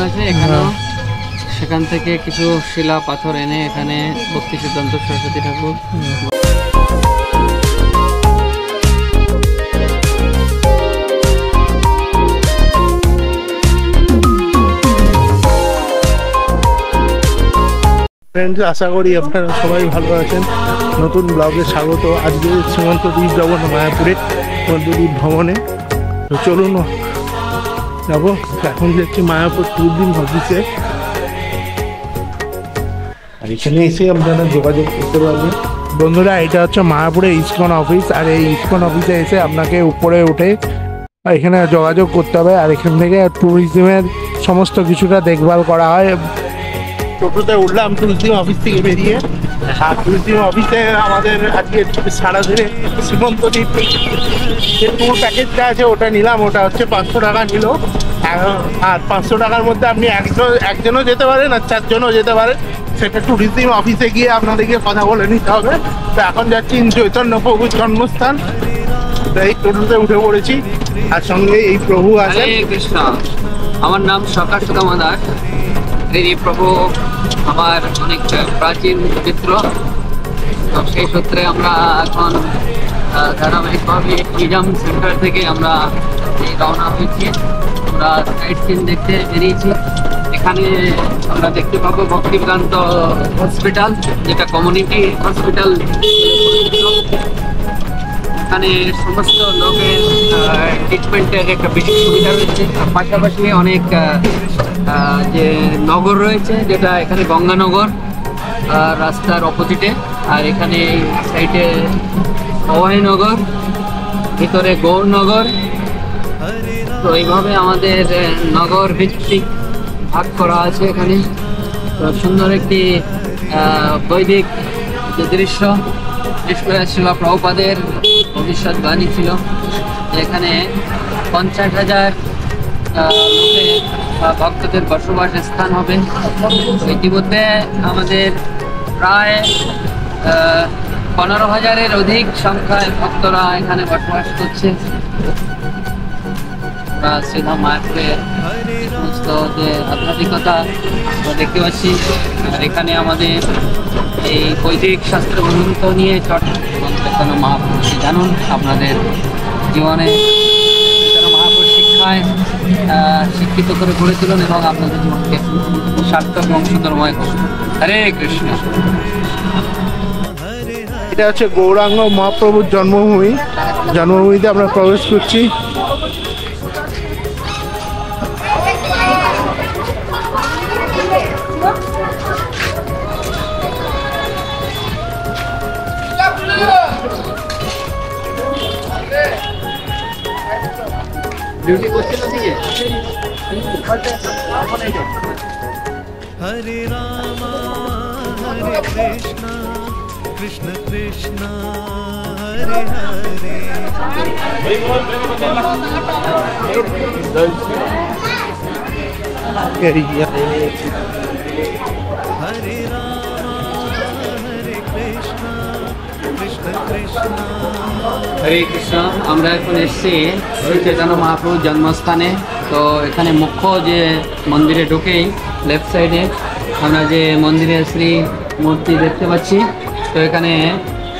আছে এখানেও, সেখান থেকে কিছু শিলা পাথর এনে এখানে ভক্তি সিদ্ধান্ত সরস্বতী ঠাকুর। ফ্রেন্ডস, আশা করি আপনারা সবাই ভালো আছেন। নতুন ব্লগে স্বাগত। আজকে সীমান্ত দ্বীপ যাবো না মায়াপুরে সীমান্ত দ্বীপ ভ্রমণে। তো চলুন যাবো। এখন যাচ্ছি মায়াপুর ট্যুরিজম অফিসে। আর এখানে এসে আপনারা যোগাযোগ করতে পারবেন। বন্ধুরা, এটা হচ্ছে মায়াপুরে ইসকন অফিস। আর এই ইসকন অফিসে এসে আপনাকে উপরে উঠে এখানে যোগাযোগ করতে হবে। আর এখান থেকে ট্যুরিজমের সমস্ত কিছুটা দেখভাল করা হয়। টোটোতে উঠলাম ট্যুরিজম অফিস থেকে বেরিয়ে। আর ট্যুরিজম অফিসে আমাদের আজকে সারা দিনে সীমান্ত দ্বীপ যে ট্যুর প্যাকেজটা আছে ওটা নিলাম। ওটা হচ্ছে 500 টাকা নিল। আর 500 টাকার মধ্যে আপনি একজনও যেতে পারেন আর 4 জনও যেতে পারেন। সেটা ট্যুরিজম অফিসে গিয়ে আপনাদেরকে কথা বলে নিতে হবে। তো এখন যাচ্ছি চৈতন্য প্রভুর জন্মস্থান। এই টোটোতে উঠে পড়েছি আর সঙ্গে এই প্রভু আছে। হরে কৃষ্ণ। আমার নাম সকাশ দাস। এই প্রভু আমার অনেক প্রাচীন চিত্র। তো সেই সূত্রে আমরা এখন ধারাবাহিকভাবে ট্যুরিজম সেন্টার থেকে আমরা রওনা হয়েছি। আমরা সাইট সিন দেখতে বেরিয়েছি। এখানে আমরা দেখতে পাবো ভক্তিবেদান্ত হসপিটাল, যেটা কমিউনিটি হসপিটাল। এখানে সমস্ত লোকের ট্রিটমেন্টের একটা বেশি সুবিধা রয়েছে। পাশাপাশি অনেক যে নগর রয়েছে, যেটা এখানে গঙ্গানগর রাস্তার অপোজিটে। আর এখানে সাইডে অভয়নগর, ভিতরে গৌরনগর। তো এইভাবে আমাদের নগর ভিত্তিক ভাগ করা আছে এখানে। তো সুন্দর একটি বৈদিক যে দৃশ্য, শিলা প্রভুপাদের ভবিষ্যৎবাণী ছিল এখানে 50,000 লোকের ভক্তদের বসবাস স্থান হবে। ইতিমধ্যে আমাদের প্রায় 15,000-এর অধিক সংখ্যায় ভক্তরা এখানে বসবাস করছে। আমরা সিধা মায়াপুরের সমস্ত যে আধ্যাত্মিকতা দেখতে পাচ্ছি। আর এখানে আমাদের এই বৈদিক শাস্ত্র গ্রন্থ নিয়ে চর্চা এবং চৈতন্য মহাপুরুষ জানুন আপনাদের জীবনে চৈতন্য মহাপুরুষ শিক্ষায় শিক্ষিত করে গড়ে তুলুন এবং আপনাদের জীবনকে সার্থক এবং সুন্দরময় করুন। হরে কৃষ্ণ। এটা হচ্ছে গৌরাঙ্গ মহাপ্রভুর জন্মভূমি। জন্মভূমিতে আমরা প্রবেশ করছি। ডিউটি করছিল থেকে हरे राम हरे कृष्ण कृष्ण कृष्ण हरे हरे हरे राम हरे कृष्ण कृष्ण कृष्ण। হরে কৃষ্ণ। আমরা এখন এসেছি শ্রী চৈতন্য মহাপ্রভুর জন্মস্থানে। তো এখানে মুখ্য যে মন্দিরে ঢুকেই লেফট সাইডে আমরা যে মন্দিরে শ্রী মূর্তি দেখতে পাচ্ছি। তো এখানে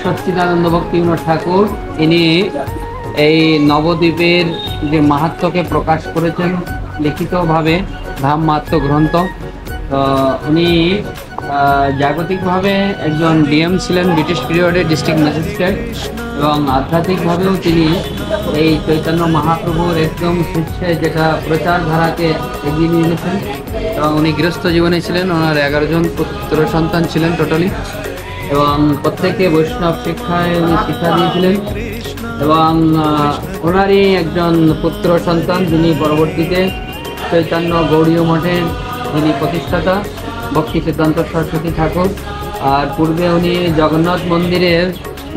সচ্চিদানন্দ ভক্তি বিনোদ ঠাকুর ইনি এই নবদ্বীপের যে মাহাত্ম্যকে প্রকাশ করেছেন লিখিতভাবে, ধাম মাহাত্ম্য গ্রন্থ। তো উনি জাগতিকভাবে একজন ডিএম ছিলেন ব্রিটিশ পিরিয়ডে, ডিস্ট্রিক্ট ম্যাজিস্ট্রেট, এবং আধ্যাত্মিকভাবেও তিনি এই চৈতন্য মহাপ্রভুর একদম শীর্ষে যেটা প্রচার ধারাকে এগিয়ে নিয়ে গেছেন। এবং উনি গৃহস্থ জীবনে ছিলেন। ওনার 11 জন পুত্র সন্তান ছিলেন টোটালি, এবং প্রত্যেকে বৈষ্ণব শিক্ষায় উনি শিক্ষা দিয়েছিলেন। এবং ওনারই একজন পুত্র সন্তান যিনি পরবর্তীতে চৈতন্য গৌড়ীয় মঠের যিনি প্রতিষ্ঠাতা ভক্তি সিদ্ধান্ত সরস্বতী ঠাকুর। আর পূর্বে উনি জগন্নাথ মন্দিরের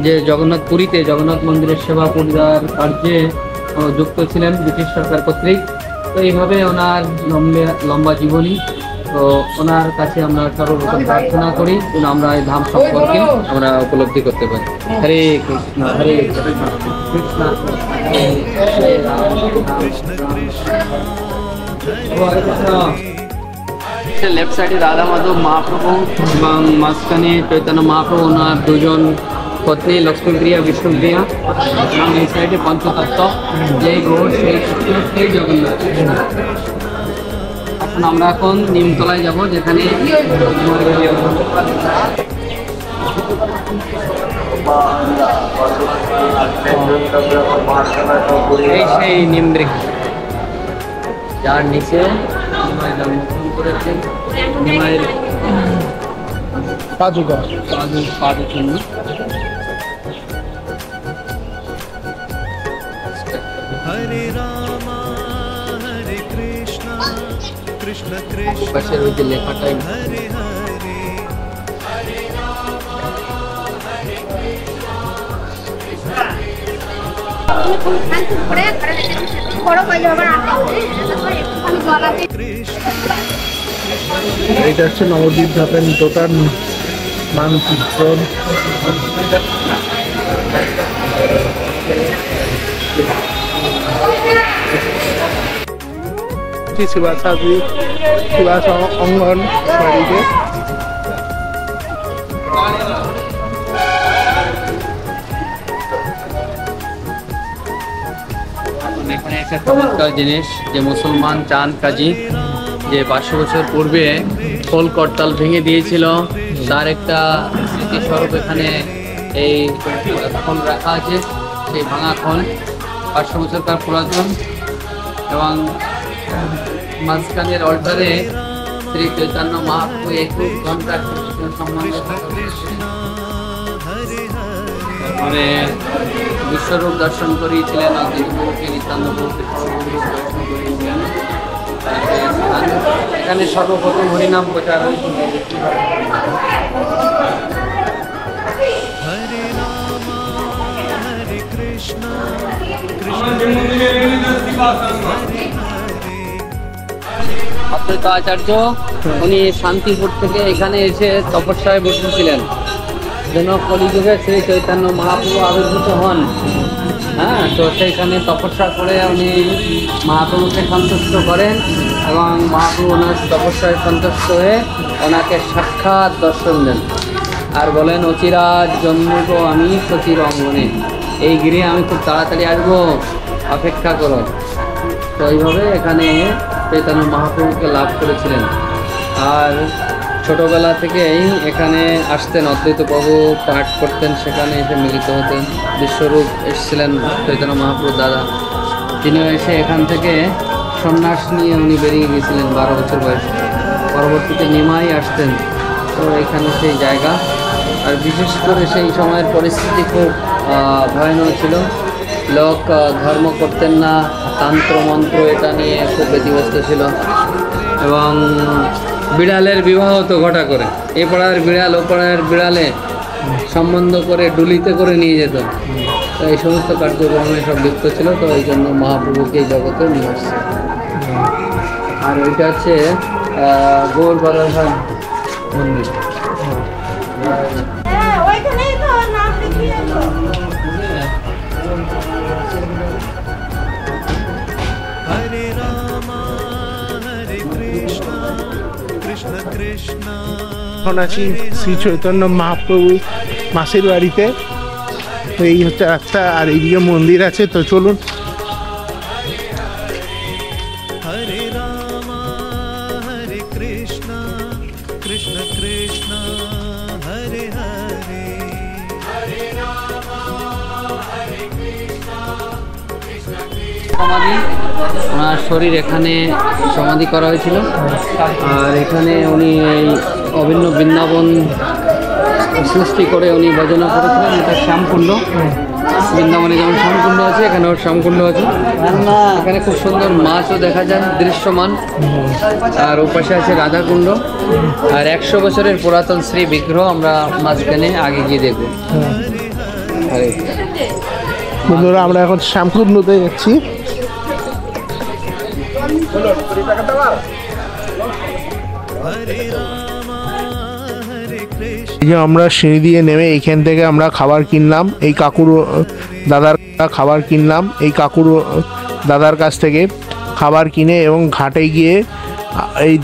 যে জগন্নাথ পুরীতে জগন্নাথ মন্দিরের সেবা পূজার কার্যে যুক্ত ছিলেন ব্রিটিশ সরকার কর্তৃক। তো এইভাবে ওনার লম্বা জীবনী। তো ওনার কাছে আমরা সর্বপ্রথম প্রার্থনা করি যেন আমরা এই ধাম সম্পর্কে আমরা উপলব্ধি করতে পারি। হরে কৃষ্ণ হরে কৃষ্ণ কৃষ্ণ হরে রাম হরে কৃষ্ণ। লেফট সাইডে রাধা মাধব মহাপ্রভু এবং মাঝখানে চৈতন্য মহাপ্রভু ওনার দুজন পত্নী লক্ষ্মীপ্রিয়া বিষ্ণুপ্রিয়া এবং এই সাইডে পঞ্চতত্ত্ব যেই গৌর সেই কৃষ্ণ সেই জগন্নাথ। এখন আমরা এখন নিমতলায় যাব যেখানে এই সেই নিমবৃক্ষ যার নিচে নিমাই জন্মগ্রহণ করেছেন। নিমাইয়ের পাদুচিহ্ন। हरे राम हरे कृष्ण कृष्ण कृष्ण পাশের ওই যে লেখাটাই हरे हरे कृष्ण এটা হচ্ছে নবদ্বীপ ধাপের টোটাল মানচিত্র। শিবাস অঙ্গন বাড়িতে এখানে একটা চমৎকার জিনিস যে মুসলমান চাঁদ কাজী যে 500 বছর পূর্বে খোল করতাল ভেঙে দিয়েছিল তার একটা স্মৃতিস্বরূপ এখানে এই খোল রাখা আছে। সেই ভাঙা খোল 500 বছরকার পুরাতন এবং মাঝখানের অল্টারে শ্রী চৈতন্য মহাপ্রভু 21 ঘন্টা কৃষ্ণ সম্বন্ধে মানে বিশ্বরূপ দর্শন করিয়েছিলেন। নিত্যানন্দ প্রভুকে সর্বরূপ দর্শন করিয়েছিলেন। এখানে সর্বপ্রথম হরিনাম প্রচার হয়েছিল। हरे राम हरे कृष्ण অদ্বৈত আচার্য উনি শান্তিপুর থেকে এখানে এসে তপস্যায় বসেছিলেন যেন কলিযুগে শ্রী চৈতন্য মহাপ্রভু আবির্ভূত হন। হ্যাঁ, তো সেইখানে তপস্যা করে উনি মহাপ্রভুকে সন্তুষ্ট করেন এবং মহাপ্রভু ওনার তপস্যায় সন্তুষ্ট হয়ে ওনাকে সাক্ষাৎ দর্শন দেন আর বলেন অচিরাজ জন্মিব আমি সচির অঙ্গনে, এই গৃহে আমি খুব তাড়াতাড়ি আসবো, অপেক্ষা করো। তো এইভাবে এখানে চৈতন্য মহাপ্রভুকে লাভ করেছিলেন। আর ছোটবেলা থেকেই এখানে আসতেন, অদ্বৈত প্রভু পাঠ করতেন, সেখানে এসে মিলিত হতেন। বিশ্বরূপ এসেছিলেন চৈতন্য মহাপ্রভু দাদা, তিনিও এসে এখান থেকে সন্ন্যাস নিয়ে উনি বেরিয়ে গিয়েছিলেন 12 বছর বয়সে। পরবর্তীতে নিমাই আসতেন। তো এখানে সেই জায়গা, আর বিশেষ করে সেই সময়ের পরিস্থিতি খুব ভয়ানক ছিল। লোক ধর্ম করতেন না, তন্ত্রমন্ত্র এটা নিয়ে খুব ব্যতিব্যস্ত ছিল এবং বিড়ালের বিবাহ তো ঘটা করে, এ পাড়ার বিড়াল ও পাড়ার বিড়ালে সম্বন্ধ করে ডুলিতে করে নিয়ে যেত। তো এই সমস্ত কার্যক্রমে সব লিপ্ত ছিল। তো এই জন্য মহাপ্রভুকে এই জগতে নিয়ে আসছে। আর ওইটা হচ্ছে গৌর বরাহ মন্দির। हरे राम हरे कृष्ण कृष्ण कृष्ण এখন আছি শ্রী চৈতন্য মহাপ্রভু মাসির বাড়িতে। তো এই হচ্ছে রাস্তা, আর এইদিকে মন্দির আছে। তো চলুন। हरे राम हरे कृष्ण कृष्ण कृष्ण हरे हरे সমাধি, ওনার শরীর এখানে সমাধি করা হয়েছিল। আর এখানে উনি এই অভিন্ন বৃন্দাবন সৃষ্টি করে উনি ভজনা করেছিলেন। এটা শ্যামকুণ্ড, বৃন্দাবনে যেমন শ্যামকুণ্ড আছে এখানেও শ্যামকুণ্ড আছে। এখানে খুব সুন্দর মাছও দেখা যায় দৃশ্যমান। আর ওপাশে আছে রাধাকুণ্ড। আর 100 বছরের পুরাতন শ্রী বিগ্রহ আমরা মাঝখানে আগে গিয়ে দেখব। আরে বন্ধুরা, আমরা এখন শ্যামকুণ্ডতে যাচ্ছি। हरे राम हरे कृष्ण এই যে আমরা সিঁড়ি দিয়ে নেমে এইখান থেকে আমরা খাবার কিনলাম। এই কাকুর দাদার খাবার কিনলাম। এই কাকুর দাদার কাছ থেকে খাবার কিনে এবং ঘাটে গিয়ে এই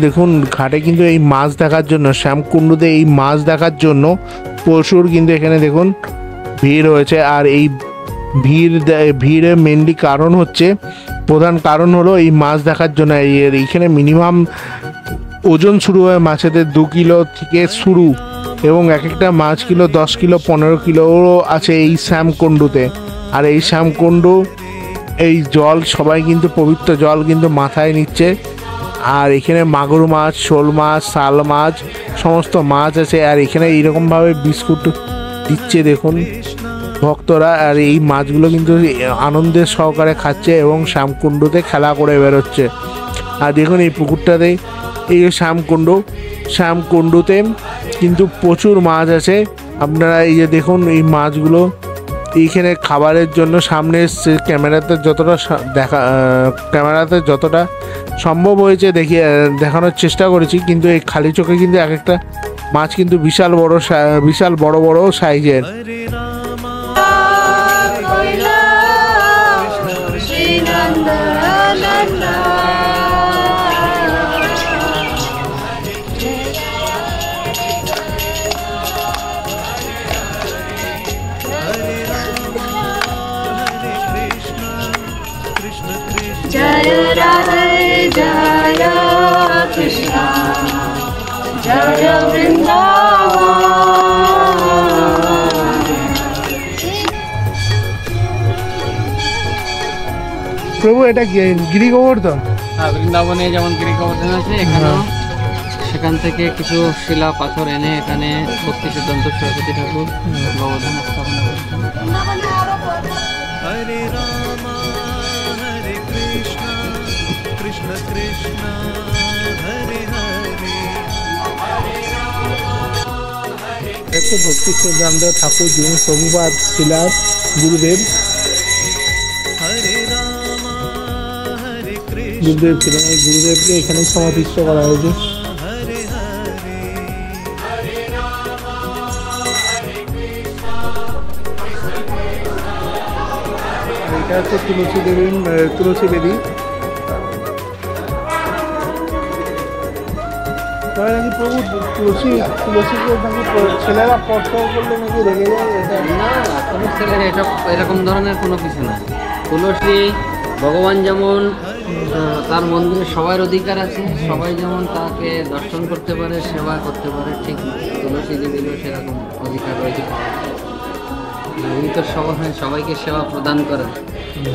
দেখুন ঘাটে কিন্তু এই মাছ দেখার জন্য, শ্যামকুণ্ডুতে এই মাছ দেখার জন্য প্রচুর কিন্তু এখানে দেখুন ভিড় হয়েছে। আর এই ভিড়ের মেনলি কারণ হচ্ছে, প্রধান কারণ হলো এই মাছ দেখার জন্য। এইখানে মিনিমাম ওজন শুরু হয় মাছেদের 2 কিলো থেকে শুরু, এবং এক একটা মাছ কিলো 10 কিলো 15 কিলোও আছে এই শ্যামকুণ্ডুতে। আর এই শ্যামকুণ্ডু এই জল সবাই কিন্তু পবিত্র জল কিন্তু মাথায় নিচ্ছে। আর এখানে মাগুর মাছ, শোল মাছ, শাল মাছ, সমস্ত মাছ আছে। আর এখানে এইরকমভাবে বিস্কুট দিচ্ছে দেখুন ভক্তরা। আর এই মাছগুলো কিন্তু আনন্দের সহকারে খাচ্ছে এবং শ্যামকুণ্ডুতে খেলা করে বেরোচ্ছে। আর দেখুন এই পুকুরটাতে, এই শ্যামকুণ্ডুতে কিন্তু প্রচুর মাছ আছে। আপনারা এই যে দেখুন এই মাছগুলো এইখানে খাবারের জন্য সামনে ক্যামেরাতে যতটা সম্ভব হয়েছে দেখানোর চেষ্টা করেছি, কিন্তু এই খালি চোখে কিন্তু এক একটা মাছ কিন্তু বিশাল বড় বড় সাইজের। जय राधे जय कृष्ण जय वृंदावन। প্রভু এটা গিরি গোবর্ধন? হ্যাঁ, বৃন্দাবনে যেমন গিরি গোবর্ধন আছে, এখানেও সেখান থেকে কিছু শিলা পাথর এনে এখানে ভক্তি সিদ্ধান্ত সরস্বতী ঠাকুর গোবর্ধন স্থাপনা করেছেন। हरे राम हरे कृष्ण कृष्ण कृष्ण हरे हरे। একটু ভক্তি সিদ্ধান্ত ঠাকুর যিনি প্রভুপাদ শিলার গুরুদেব हरे राम हरे कृष्ण গুরুদেব ছিলেন। এই গুরুদেবকে এখানে সমাধিস্থ করা হয়েছে। हरे हरे। এটা হচ্ছে তুলসী দেবী। তবে নাকি প্রভু তুলসীকে নাকি ছেলেরা স্পর্শ করলে নাকি রেগে যায়, এটা না, কোনো ছেলের এরকম ধরনের কোনো কিছু না। তুলসী ভগবান যেমন তার মন্দিরে সবার অধিকার আছে, সবাই যেমন তাকে দর্শন করতে পারে, সেবা করতে পারে, ঠিক তুলসী দেবীরও সেরকম অধিকার রয়েছে। উনি তো সবাইকে সেবা প্রদান করেন,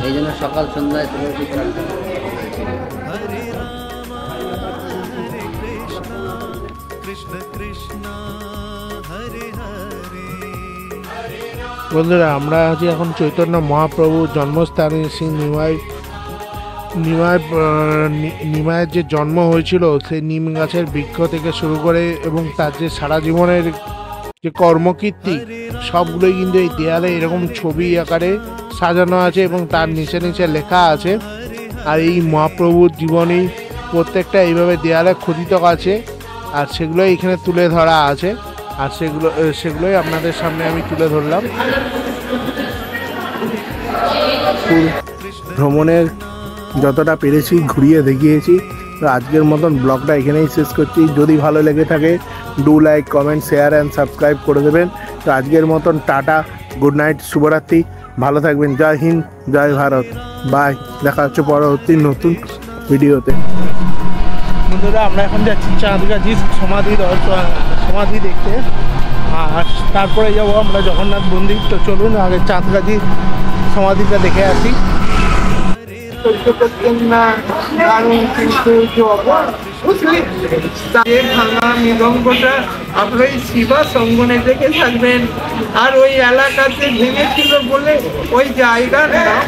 এই জন্য সকাল সন্ধ্যায় তুলসী প্রার্থনা। हरे राम हरे कृष्ण कृष्ण कृष्ण हरे हरे। বন্ধুরা, আমরা আছি এখন চৈতন্য মহাপ্রভুর জন্মস্থানে। সেই নিমায়ের যে জন্ম হয়েছিল, সেই নিম গাছের বৃক্ষ থেকে শুরু করে এবং তার যে সারা জীবনের যে কর্মকীর্তি সবগুলোই কিন্তু এই দেয়ালে এরকম ছবি আকারে সাজানো আছে এবং তার নিচে নিচে লেখা আছে। আর এই মহাপ্রভুর জীবনী প্রত্যেকটা এইভাবে দেয়ালে খোদিত আছে, আর সেগুলোই এখানে তুলে ধরা আছে। আর সেগুলোই আপনাদের সামনে আমি তুলে ধরলাম। ভ্রমণের যতটা পেরেছি ঘুরিয়ে দেখিয়েছি। তো আজকের মতন ব্লগটা এখানেই শেষ করছি। যদি ভালো লেগে থাকে do like, comment, share and subscribe করে দেবেন। তো আজকের মতন টাটা, গুড নাইট, শুভরাত্রি, ভালো থাকবেন। জয় হিন্দ, জয় ভারত, বাই। দেখা হচ্ছে পরবর্তী নতুন ভিডিওতে। বন্ধুরা, আমরা এখন যাচ্ছি চাঁদগাছির সমাধি দেখতে, আর তারপরে যাবো আমরা জগন্নাথ মন্দির। তো চলুন আগে চাঁদগাছির সমাধিটা দেখে আসি। ভাঙা মৃদঙ্গটা আপনার শিবা সঙ্গনে দেখে থাকবেন। আর ওই এলাকাতে ভেঙেছিল বলে ওই জায়গার নাম